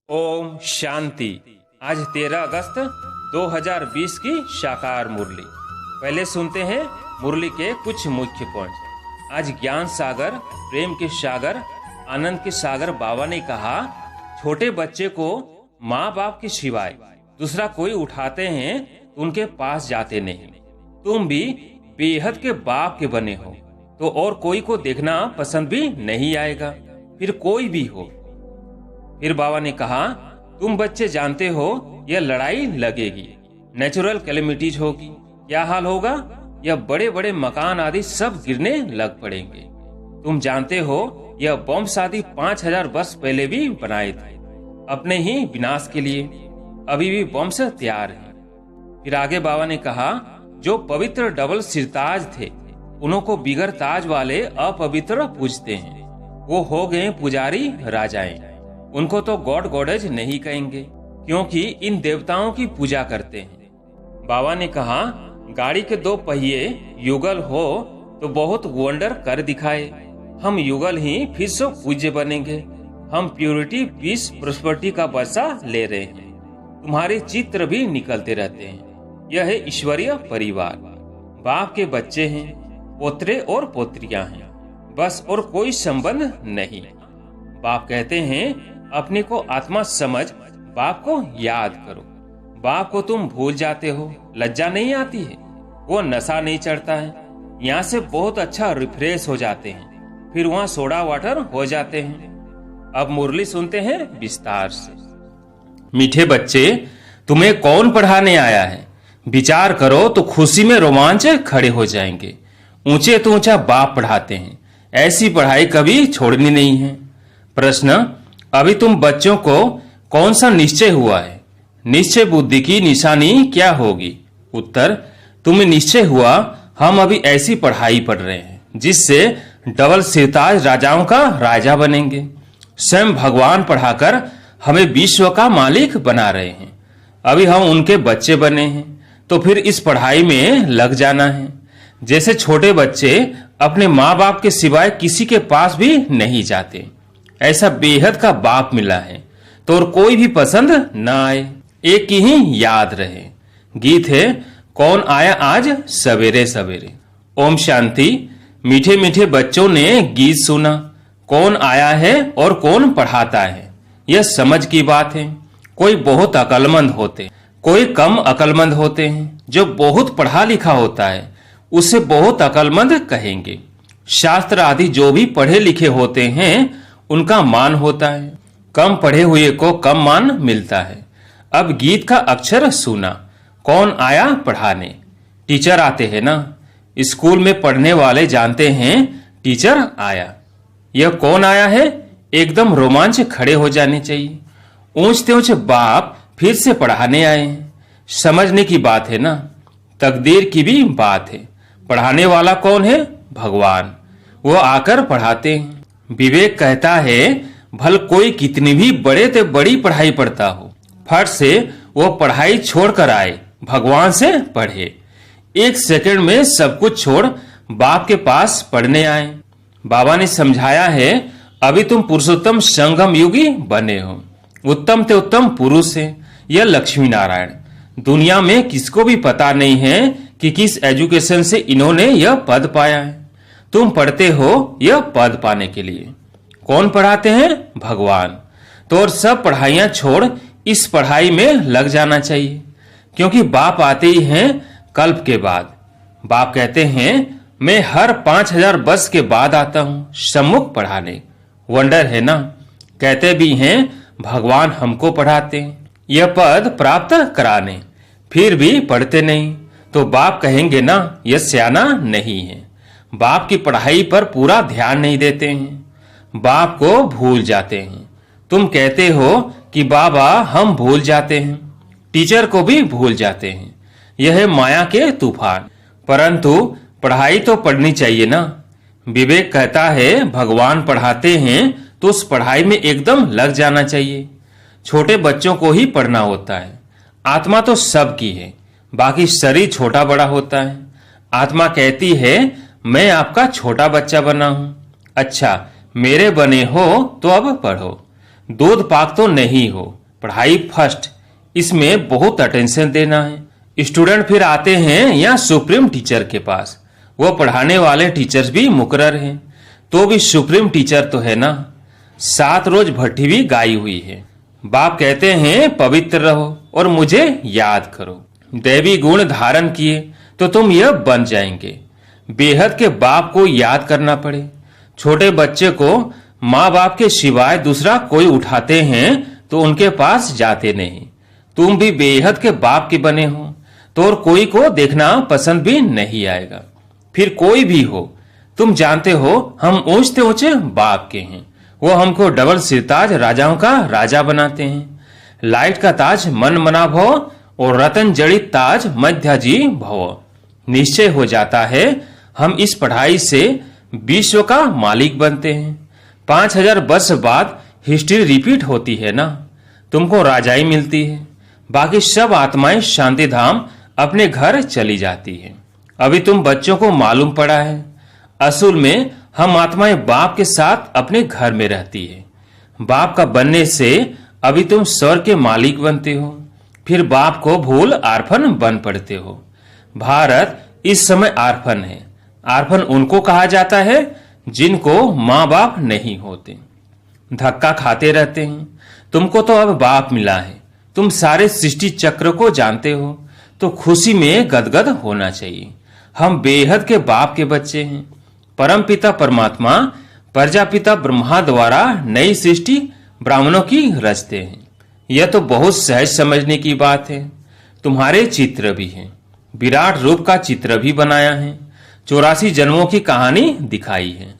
ओम शांति। आज 13 अगस्त 2020 की शाकार मुरली। पहले सुनते हैं मुरली के कुछ मुख्य पॉइंट। आज ज्ञान सागर, प्रेम के सागर, आनंद के सागर बाबा ने कहा, छोटे बच्चे को माँ बाप के सिवाय दूसरा कोई उठाते हैं तो उनके पास जाते नहीं। तुम भी बेहद के बाप के बने हो तो और कोई को देखना पसंद भी नहीं आएगा, फिर कोई भी हो। फिर बाबा ने कहा, तुम बच्चे जानते हो यह लड़ाई लगेगी, नेचुरल कैलेमिटीज होगी। क्या हाल होगा? यह बड़े बड़े मकान आदि सब गिरने लग पड़ेंगे। तुम जानते हो यह बॉम्ब आदि 5000 वर्ष पहले भी बनाए थे अपने ही विनाश के लिए। अभी भी बॉम्ब से तैयार है। फिर आगे बाबा ने कहा, जो पवित्र डबल सिरताज थे उन्हों को बिगर ताज वाले अपवित्र पूजते हैं। वो हो गए पुजारी राजाएं। उनको तो गॉड गॉडेज नहीं कहेंगे क्योंकि इन देवताओं की पूजा करते हैं। बाबा ने कहा, गाड़ी के 2 पहिए युगल हो तो बहुत वंडर कर दिखाए। हम युगल ही फिर से पूज्य बनेंगे। हम प्योरिटी, पीस, प्रोस्पेरिटी का बदला ले रहे हैं। तुम्हारे चित्र भी निकलते रहते हैं। यह है ईश्वरीय परिवार। बाप के बच्चे हैं, पोतरे और पोत्रियां हैं, बस और कोई संबंध नहीं। बाप कहते हैं, अपने को आत्मा समझ बाप को याद करो। बाप को तुम भूल जाते हो, लज्जा नहीं आती है, वो नशा नहीं चढ़ता है। यहाँ से बहुत अच्छा रिफ्रेश हो जाते हैं, फिर वहाँ सोडा वाटर हो जाते हैं। अब मुरली सुनते हैं विस्तार से। मीठे बच्चे, तुम्हें कौन पढ़ाने आया है? विचार करो तो खुशी में रोमांच खड़े हो जाएंगे। ऊंचे तो ऊंचा बाप पढ़ाते हैं, ऐसी पढ़ाई कभी छोड़नी नहीं है। प्रश्न, अभी तुम बच्चों को कौन सा निश्चय हुआ है? निश्चय बुद्धि की निशानी क्या होगी? उत्तर, तुम्हें निश्चय हुआ हम अभी ऐसी पढ़ाई पढ़ रहे हैं जिससे डबल सिरताज राजाओं का राजा बनेंगे। स्वयं भगवान पढ़ाकर हमें विश्व का मालिक बना रहे हैं। अभी हम उनके बच्चे बने हैं तो फिर इस पढ़ाई में लग जाना है। जैसे छोटे बच्चे अपने माँ बाप के सिवाय किसी के पास भी नहीं जाते, ऐसा बेहद का बाप मिला है तो और कोई भी पसंद न आए, एक की ही याद रहे। गीत है, कौन आया आज सवेरे सवेरे। ओम शांति। मीठे मीठे बच्चों ने गीत सुना। कौन आया है और कौन पढ़ाता है, यह समझ की बात है। कोई बहुत अकलमंद होते, कोई कम अकलमंद होते हैं। जो बहुत पढ़ा लिखा होता है उसे बहुत अकलमंद कहेंगे। शास्त्र आदि जो भी पढ़े लिखे होते हैं उनका मान होता है, कम पढ़े हुए को कम मान मिलता है। अब गीत का अक्षर सुना। कौन आया पढ़ाने? टीचर आते हैं ना। स्कूल में पढ़ने वाले जानते हैं टीचर आया। यह कौन आया है? एकदम रोमांच खड़े हो जाने चाहिए। ऊंचते ऊंचे बाप फिर से पढ़ाने आए हैं। समझने की बात है ना, तकदीर की भी बात है। पढ़ाने वाला कौन है? भगवान। वो आकर पढ़ाते हैं। विवेक कहता है, भल कोई कितनी भी बड़े ते बड़ी पढ़ाई पढ़ता हो, फट से वो पढ़ाई छोड़कर आए, भगवान से पढ़े। 1 सेकंड में सब कुछ छोड़ बाप के पास पढ़ने आए। बाबा ने समझाया है, अभी तुम पुरुषोत्तम संगम युगी बने हो, उत्तम ते उत्तम पुरुष है। यह लक्ष्मी नारायण। दुनिया में किसको भी पता नहीं है कि किस एजुकेशन से इन्होंने यह पद पाया है। तुम पढ़ते हो यह पद पाने के लिए। कौन पढ़ाते हैं? भगवान। तो और सब पढ़ाइयां छोड़ इस पढ़ाई में लग जाना चाहिए, क्योंकि बाप आते ही हैं कल्प के बाद। बाप कहते हैं, मैं हर 5000 वर्ष के बाद आता हूं सम्मुख पढ़ाने। वंडर है ना। कहते भी हैं भगवान हमको पढ़ाते हैं यह पद प्राप्त कराने, फिर भी पढ़ते नहीं तो बाप कहेंगे ना यह सियाना नहीं है। बाप की पढ़ाई पर पूरा ध्यान नहीं देते हैं, बाप को भूल जाते हैं। तुम कहते हो कि बाबा हम भूल जाते हैं, टीचर को भी भूल जाते हैं। यह है माया के तूफान। परंतु पढ़ाई तो पढ़नी चाहिए ना। विवेक कहता है, भगवान पढ़ाते हैं तो उस पढ़ाई में एकदम लग जाना चाहिए। छोटे बच्चों को ही पढ़ना होता है। आत्मा तो सबकी है, बाकी शरीर छोटा बड़ा होता है। आत्मा कहती है, मैं आपका छोटा बच्चा बना हूं। अच्छा, मेरे बने हो तो अब पढ़ो। दूध पाक तो नहीं हो, पढ़ाई फर्स्ट, इसमें बहुत अटेंशन देना है। स्टूडेंट फिर आते हैं या सुप्रीम टीचर के पास, वो पढ़ाने वाले टीचर्स भी मुकर्रर हैं, तो भी सुप्रीम टीचर तो है ना। 7 रोज भट्टी भी गाई हुई है। बाप कहते हैं पवित्र रहो और मुझे याद करो। दैवी गुण धारण किए तो तुम यह बन जाएंगे। बेहद के बाप को याद करना पड़े। छोटे बच्चे को माँ बाप के सिवाय दूसरा कोई उठाते हैं तो उनके पास जाते नहीं। तुम भी बेहद के बाप के बने हो तो और कोई को देखना पसंद भी नहीं आएगा। फिर कोई भी हो, तुम जानते हो हम ऊंचे ऊंचे बाप के हैं। वो हमको डबल सिरताज राजाओं का राजा बनाते हैं। लाइट का ताज मन मना भव और रतन जड़ित ताज मध्याजी भव। निश्चय हो जाता है हम इस पढ़ाई से विश्व का मालिक बनते हैं। 5000 वर्ष बाद हिस्ट्री रिपीट होती है ना। तुमको राजाई मिलती है, बाकी सब आत्माएं शांति धाम अपने घर चली जाती है। अभी तुम बच्चों को मालूम पड़ा है, असल में हम आत्माएं बाप के साथ अपने घर में रहती है। बाप का बनने से अभी तुम स्वर्ग के मालिक बनते हो, फिर बाप को भूल आर्फन बन पड़ते हो। भारत इस समय आर्फन है। आर्फन उनको कहा जाता है जिनको माँ बाप नहीं होते, धक्का खाते रहते हैं। तुमको तो अब बाप मिला है, तुम सारे सृष्टि चक्र को जानते हो, तो खुशी में गदगद होना चाहिए। हम बेहद के बाप के बच्चे हैं। परम पिता परमात्मा प्रजापिता ब्रह्मा द्वारा नई सृष्टि ब्राह्मणों की रचते हैं। यह तो बहुत सहज समझने की बात है। तुम्हारे चित्र भी हैं, विराट रूप का चित्र भी बनाया है, 84 जन्मों की कहानी दिखाई है।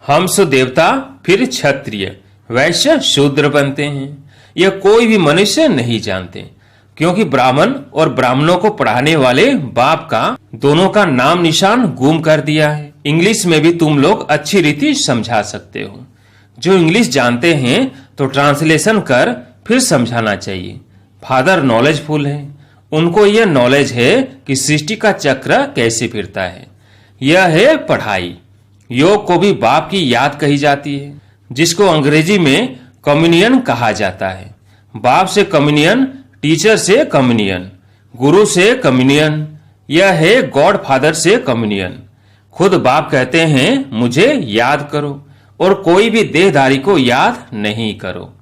हम सो देवता फिर क्षत्रिय वैश्य शूद्र बनते हैं, यह कोई भी मनुष्य नहीं जानते, क्योंकि ब्राह्मण और ब्राह्मणों को पढ़ाने वाले बाप का दोनों का नाम निशान गुम कर दिया है। इंग्लिश में भी तुम लोग अच्छी रीति समझा सकते हो। जो इंग्लिश जानते हैं तो ट्रांसलेशन कर फिर समझाना चाहिए। फादर नॉलेजफुल है, उनको यह नॉलेज है कि सृष्टि का चक्र कैसे फिरता है। यह है पढ़ाई। योग को भी बाप की याद कही जाती है, जिसको अंग्रेजी में कम्युनियन कहा जाता है। बाप से कम्युनियन, टीचर से कम्युनियन, गुरु से कम्युनियन, यह है गॉड फादर से कम्युनियन। खुद बाप कहते हैं मुझे याद करो और कोई भी देहधारी को याद नहीं करो।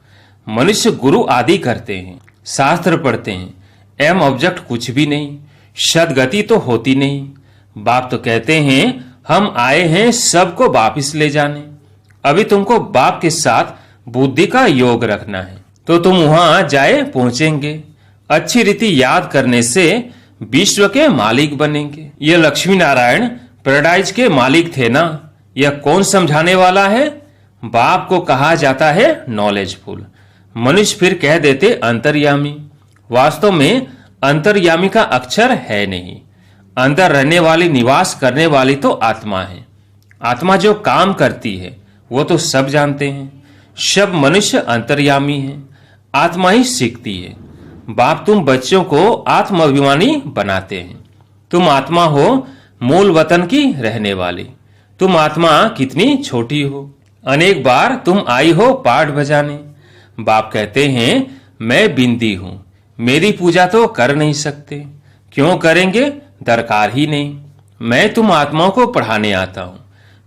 मनुष्य गुरु आदि करते हैं, शास्त्र पढ़ते हैं, एम ऑब्जेक्ट कुछ भी नहीं, सदगति तो होती नहीं। बाप तो कहते हैं हम आए हैं सबको वापिस ले जाने। अभी तुमको बाप के साथ बुद्धि का योग रखना है, तो तुम वहां जाए पहुंचेंगे। अच्छी रीति याद करने से विश्व के मालिक बनेंगे। ये लक्ष्मी नारायण पैराडाइज के मालिक थे ना। यह कौन समझाने वाला है? बाप को कहा जाता है नॉलेजफुल। मनुष्य फिर कह देते अंतर्यामी। वास्तव में अंतर्यामी का अक्षर है नहीं। अंदर रहने वाली, निवास करने वाली तो आत्मा है। आत्मा जो काम करती है वो तो सब जानते हैं। सब मनुष्य अंतर्यामी है, आत्मा ही सीखती है। बाप तुम बच्चों को आत्माभिमानी बनाते हैं। तुम आत्मा हो, मूल वतन की रहने वाली। तुम आत्मा कितनी छोटी हो। अनेक बार तुम आई हो पाठ बजाने। बाप कहते हैं मैं बिंदी हूं, मेरी पूजा तो कर नहीं सकते। क्यों करेंगे? दरकार ही नहीं। मैं तुम आत्माओं को पढ़ाने आता हूं,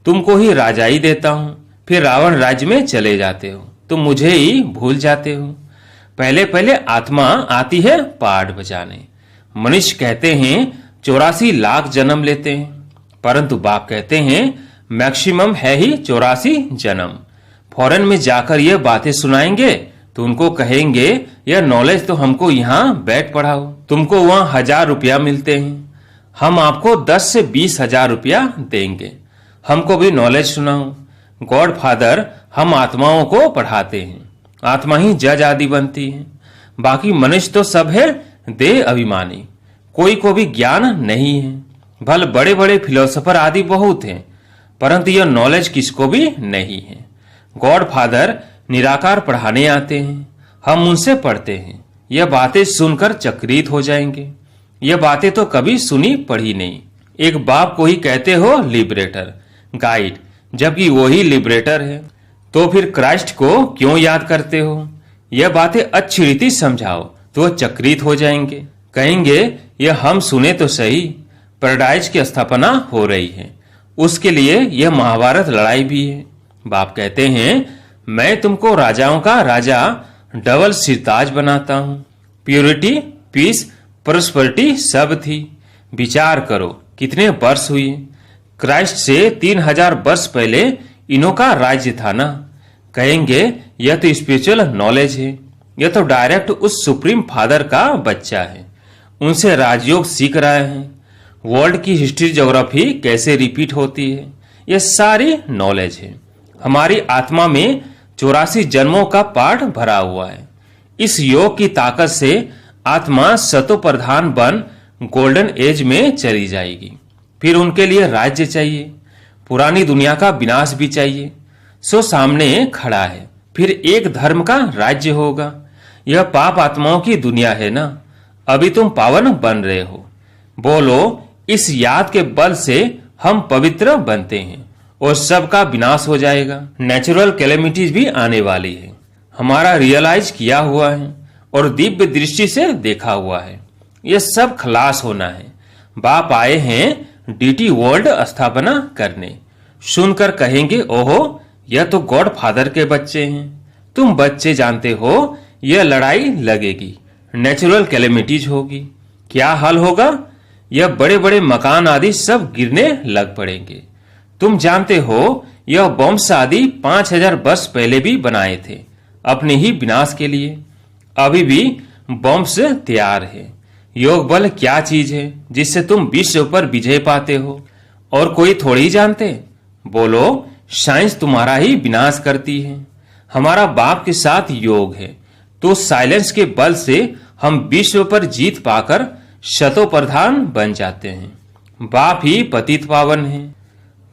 तुमको ही राजाई देता हूं, फिर रावण राज्य में चले जाते हो, तुम मुझे ही भूल जाते हो। पहले पहले आत्मा आती है पाठ बजाने। मनुष्य कहते हैं 84 लाख जन्म लेते हैं, परंतु बाप कहते हैं मैक्सिमम है ही 84 जन्म। फॉरेन में जाकर ये बातें सुनाएंगे तो उनको कहेंगे यह नॉलेज तो हमको यहाँ बैठ पढ़ाओ। तुमको वहां 1000 रुपया मिलते हैं, हम आपको 10 से 20 हजार रुपया देंगे। हमको भी नॉलेज सुनाओ। गॉड फादर हम आत्माओं को पढ़ाते हैं, आत्मा ही जज आदि बनती है। बाकी मनुष्य तो सब है देह अभिमानी, कोई को भी ज्ञान नहीं है। भले बड़े बड़े फिलोसोफर आदि बहुत हैं, परंतु यह नॉलेज किसको भी नहीं है। गॉड फादर निराकार पढ़ाने आते हैं, हम उनसे पढ़ते हैं। यह बातें सुनकर चकित हो जाएंगे। यह बातें तो कभी सुनी पढ़ी नहीं। एक बाप को ही कहते हो लिबरेटर, गाइड, जबकि वो ही लिबरेटर है। तो फिर क्राइस्ट को क्यों याद करते हो? यह बातें अच्छी रीति समझाओ तो चकित हो जाएंगे। कहेंगे यह हम सुने तो सही, पैराडाइज की स्थापना हो रही है, उसके लिए यह महाभारत लड़ाई भी है। बाप कहते हैं मैं तुमको राजाओं का राजा डबल सिरताज बनाता हूं। प्योरिटी, पीस, प्रोस्पेरिटी सब थी। विचार करो कितने वर्ष हुए। क्राइस्ट से 3000 वर्ष पहले इन्हों का राज्य था ना। कहेंगे यह तो स्पिरिचुअल नॉलेज है, यह तो डायरेक्ट उस सुप्रीम फादर का बच्चा है, उनसे राजयोग सीख रहे हैं। वर्ल्ड की हिस्ट्री, ज्योग्राफी कैसे रिपीट होती है, यह सारी नॉलेज है। हमारी आत्मा में 84 जन्मों का पाठ भरा हुआ है। इस योग की ताकत से आत्मा सतो प्रधान बन गोल्डन एज में चली जाएगी। फिर उनके लिए राज्य चाहिए, पुरानी दुनिया का विनाश भी चाहिए। सो सामने खड़ा है, फिर एक धर्म का राज्य होगा। यह पाप आत्माओं की दुनिया है ना। अभी तुम पावन बन रहे हो। बोलो इस याद के बल से हम पवित्र बनते हैं और सबका विनाश हो जाएगा। नेचुरल कैलेमिटीज भी आने वाली है, हमारा रियलाइज किया हुआ है और दिव्य दृष्टि से देखा हुआ है। यह सब खलास होना है। बाप आए हैं डीटी वर्ल्ड स्थापना करने। सुनकर कहेंगे ओहो यह तो गॉड फादर के बच्चे हैं। तुम बच्चे जानते हो यह लड़ाई लगेगी, नेचुरल कैलेमिटीज होगी। क्या हाल होगा? यह बड़े बड़े मकान आदि सब गिरने लग पड़ेंगे। तुम जानते हो यह बॉम्ब्स आदि 5000 वर्ष पहले भी बनाए थे अपने ही विनाश के लिए। अभी भी बॉम्ब्स तैयार है। योग बल क्या चीज है जिससे तुम विश्व पर विजय पाते हो और कोई थोड़ी जानते? बोलो साइंस तुम्हारा ही विनाश करती है। हमारा बाप के साथ योग है तो साइलेंस के बल से हम विश्व पर जीत पाकर शतो प्रधान बन जाते हैं। बाप ही पतित पावन है।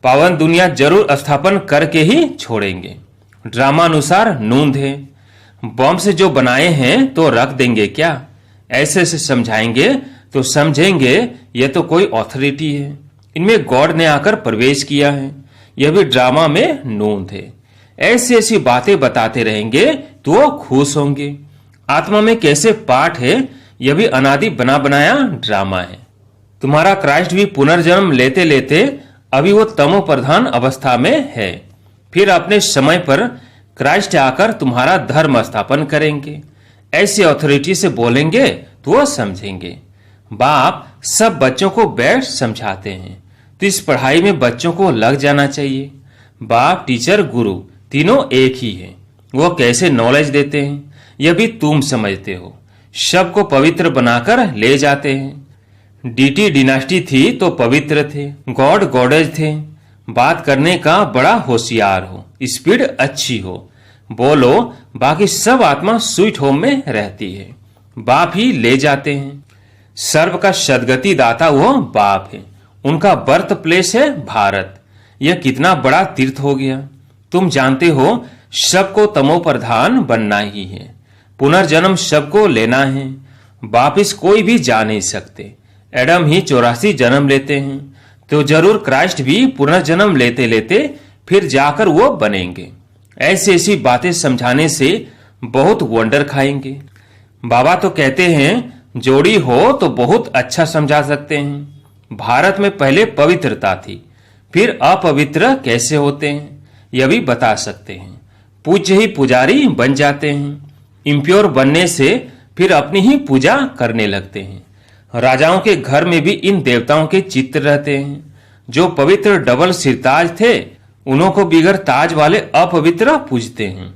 पावन दुनिया जरूर स्थापन करके ही छोड़ेंगे। ड्रामा अनुसार नूंद है। बॉम्ब से जो बनाए हैं तो रख देंगे क्या? ऐसे से समझाएंगे तो समझेंगे यह तो कोई ऑथोरिटी है, इनमें गॉड ने आकर प्रवेश किया है। यह भी ड्रामा में नूंद है। ऐसी ऐसी बातें बताते रहेंगे तो वो खुश होंगे। आत्मा में कैसे पाठ है, यह भी अनादि बना बनाया ड्रामा है। तुम्हारा क्राइस्ट भी पुनर्जन्म लेते लेते अभी वो तमो प्रधान अवस्था में है। फिर अपने समय पर क्राइस्ट आकर तुम्हारा धर्म स्थापन करेंगे। ऐसी अथॉरिटी से बोलेंगे तो वो समझेंगे। बाप सब बच्चों को बैठ समझाते हैं तो इस पढ़ाई में बच्चों को लग जाना चाहिए। बाप, टीचर, गुरु तीनों एक ही है। वो कैसे नॉलेज देते हैं यह भी तुम समझते हो। सबको पवित्र बनाकर ले जाते हैं। डीटी डिनास्टी थी तो पवित्र थे, गॉड गॉडेज थे। बात करने का बड़ा होशियार हो, स्पीड अच्छी हो। बोलो बाकी सब आत्मा स्वीट होम में रहती है, बाप ही ले जाते हैं। सर्व का सदगति दाता वो बाप है। उनका बर्थ प्लेस है भारत। यह कितना बड़ा तीर्थ हो गया। तुम जानते हो सबको तमो प्रधान बनना ही है। पुनर्जन्म सबको लेना है। वापिस कोई भी जा नहीं सकते। एडम ही 84 जन्म लेते हैं तो जरूर क्राइस्ट भी पुनर्जन्म लेते लेते फिर जाकर वो बनेंगे। ऐसी ऐसी बातें समझाने से बहुत वंडर खाएंगे। बाबा तो कहते हैं जोड़ी हो तो बहुत अच्छा समझा सकते हैं। भारत में पहले पवित्रता थी, फिर अपवित्र कैसे होते हैं यह भी बता सकते हैं। पूज्य ही पुजारी बन जाते हैं। इम्प्योर बनने से फिर अपनी ही पूजा करने लगते हैं। राजाओं के घर में भी इन देवताओं के चित्र रहते हैं। जो पवित्र डबल सिरताज थे उन्हों को बिगर ताज वाले अपवित्र पूजते हैं।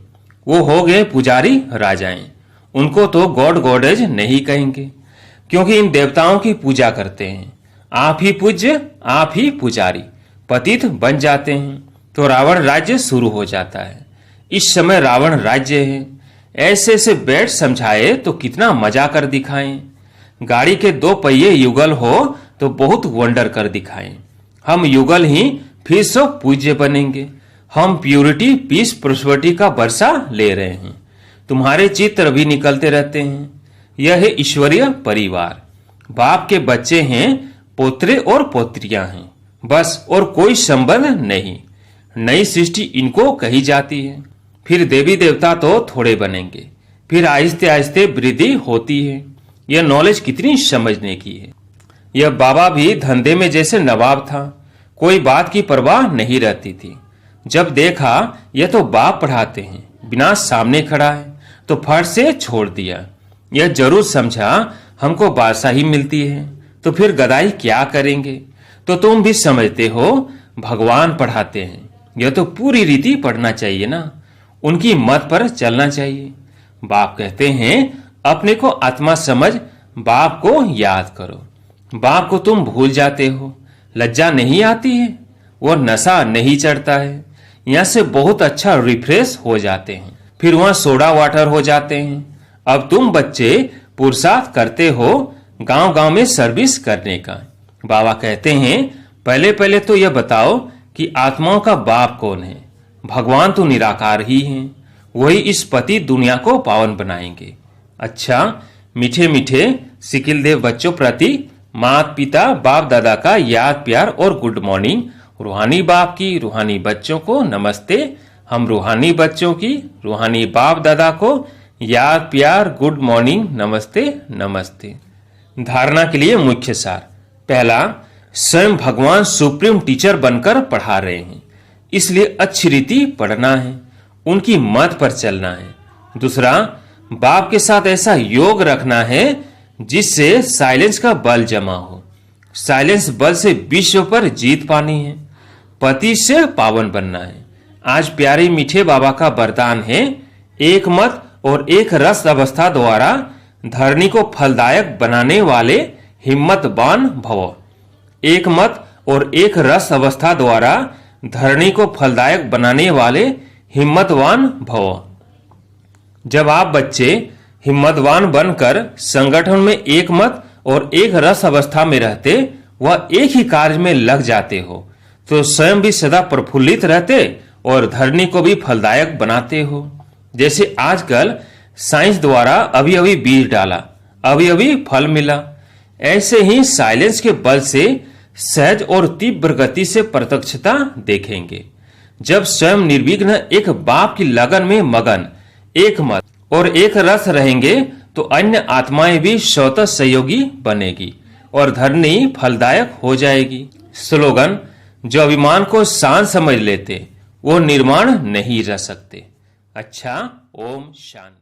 वो हो गए पुजारी राजाएं। उनको तो गॉड गॉडेज नहीं कहेंगे क्योंकि इन देवताओं की पूजा करते हैं। आप ही पूज्य, आप ही पुजारी, पतित बन जाते हैं तो रावण राज्य शुरू हो जाता है। इस समय रावण राज्य है। ऐसे से बैठ समझाए तो कितना मजा कर दिखाएं। गाड़ी के 2 पहिए युगल हो तो बहुत वंडर कर दिखाएं। हम युगल ही फिर से पूज्य बनेंगे। हम प्यूरिटी, पीस, प्रोस्पेरिटी का वर्षा ले रहे हैं। तुम्हारे चित्र भी निकलते रहते हैं। यह है ईश्वरीय परिवार। बाप के बच्चे हैं, पोत्रे और पोत्रियां हैं, बस और कोई संबंध नहीं। नई सृष्टि इनको कही जाती है। फिर देवी देवता तो थोड़े बनेंगे, फिर आहिस्ते आहिस्ते वृद्धि होती है। यह नॉलेज कितनी समझने की है। यह बाबा भी धंधे में जैसे नवाब था, कोई बात की परवाह नहीं रहती थी। जब देखा यह तो बाप पढ़ाते हैं, बिना सामने खड़ा है, तो फट से छोड़ दिया। यह जरूर समझा हमको बादशाही मिलती है, तो फिर गदाई क्या करेंगे। तो तुम भी समझते हो भगवान पढ़ाते हैं, यह तो पूरी रीति पढ़ना चाहिए ना, उनकी मत पर चलना चाहिए। बाप कहते हैं अपने को आत्मा समझ बाप को याद करो। बाप को तुम भूल जाते हो, लज्जा नहीं आती है और नशा नहीं चढ़ता है। यहाँ से बहुत अच्छा रिफ्रेश हो जाते हैं, फिर वहां सोडा वाटर हो जाते हैं। अब तुम बच्चे पुरुषार्थ करते हो गांव गांव में सर्विस करने का। बाबा कहते हैं पहले पहले तो यह बताओ कि आत्माओं का बाप कौन है। भगवान तो निराकार ही हैं, वही इस पति दुनिया को पावन बनाएंगे। अच्छा, मीठे मीठे सिकिल देव बच्चों प्रति माता पिता बाप दादा का याद प्यार और गुड मॉर्निंग। रूहानी बाप की रूहानी बच्चों को नमस्ते। हम रूहानी बच्चों की रूहानी बाप दादा को याद प्यार गुड मॉर्निंग नमस्ते नमस्ते। धारणा के लिए मुख्य सार। पहला, स्वयं भगवान सुप्रीम टीचर बनकर पढ़ा रहे हैं, इसलिए अच्छी रीति पढ़ना है, उनकी मत पर चलना है। दूसरा, बाप के साथ ऐसा योग रखना है जिससे साइलेंस का बल जमा हो। साइलेंस बल से विश्व पर जीत पानी है, पति से पावन बनना है। आज प्यारे मीठे बाबा का वरदान है, एक मत और एक रस अवस्था द्वारा धरणी को फलदायक बनाने वाले हिम्मतवान भव। एक मत और एक रस अवस्था द्वारा धरणी को फलदायक बनाने वाले हिम्मतवान भव। जब आप बच्चे हिम्मतवान बनकर संगठन में एक मत और एक रस अवस्था में रहते, वह एक ही कार्य में लग जाते हो, तो स्वयं भी सदा प्रफुल्लित रहते और धरणी को भी फलदायक बनाते हो। जैसे आजकल साइंस द्वारा अभी अभी बीज डाला, अभी अभी फल मिला, ऐसे ही साइलेंस के बल से सहज और तीव्र गति से प्रत्यक्षता देखेंगे। जब स्वयं निर्विघ्न एक बाप की लगन में मगन, एक मत और एक रस रहेंगे, तो अन्य आत्माएं भी स्वतः सहयोगी बनेगी और धरणी फलदायक हो जाएगी। स्लोगन, जो अभिमान को शान समझ लेते वो निर्माण नहीं रह सकते। अच्छा, ओम शांति।